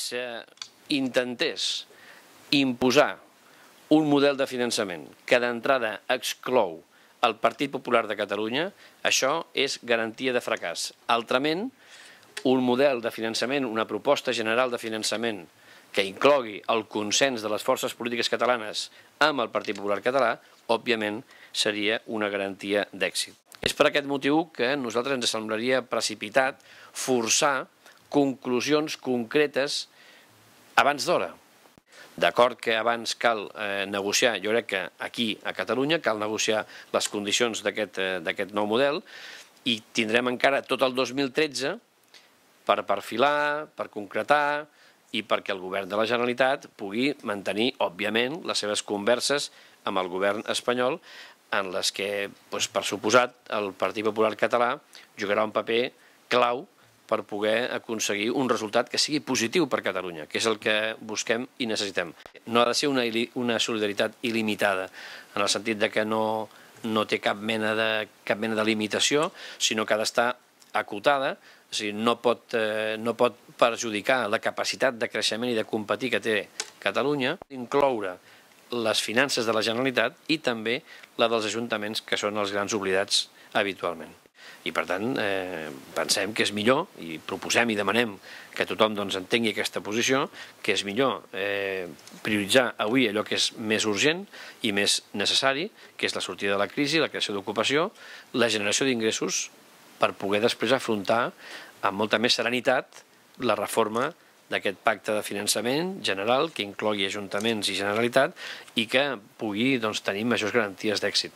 s'intentés imposar un model de finançament que d'entrada exclou el Partit Popular de Catalunya, això és garantia de fracàs. Altrament, un model de finançament, una proposta general de finançament que inclogui el consens de les forces polítiques catalanes amb el Partit Popular català, òbviament seria una garantia d'èxit. És per aquest motiu que a nosaltres ens semblaria precipitat forçar conclusions concretes abans d'hora. D'acord que abans cal negociar, jo crec que aquí a Catalunya cal negociar les condicions d'aquest nou model i tindrem encara tot el 2013 per perfilar, per concretar i perquè el govern de la Generalitat pugui mantenir, òbviament, les seves converses amb el govern espanyol en les que, per suposat, el Partit Popular català jugarà un paper clau per poder aconseguir un resultat que sigui positiu per Catalunya, que és el que busquem i necessitem. No ha de ser una solidaritat il·limitada, en el sentit de que no té cap mena de limitació, sinó que ha d'estar acotada, o sigui, no pot perjudicar la capacitat de creixement i de competir que té Catalunya, incloure les finances de la Generalitat i també la dels ajuntaments, que són els grans oblidats habitualment. I per tant, pensem que és millor, i proposem i demanem que tothom entengui aquesta posició, que és millor prioritzar avui allò que és més urgent i més necessari, que és la sortida de la crisi, la creació d'ocupació, la generació d'ingressos, per poder després afrontar amb molta més serenitat la reforma d'aquest pacte de finançament general que inclogui ajuntaments i Generalitat i que pugui tenir majors garanties d'èxit.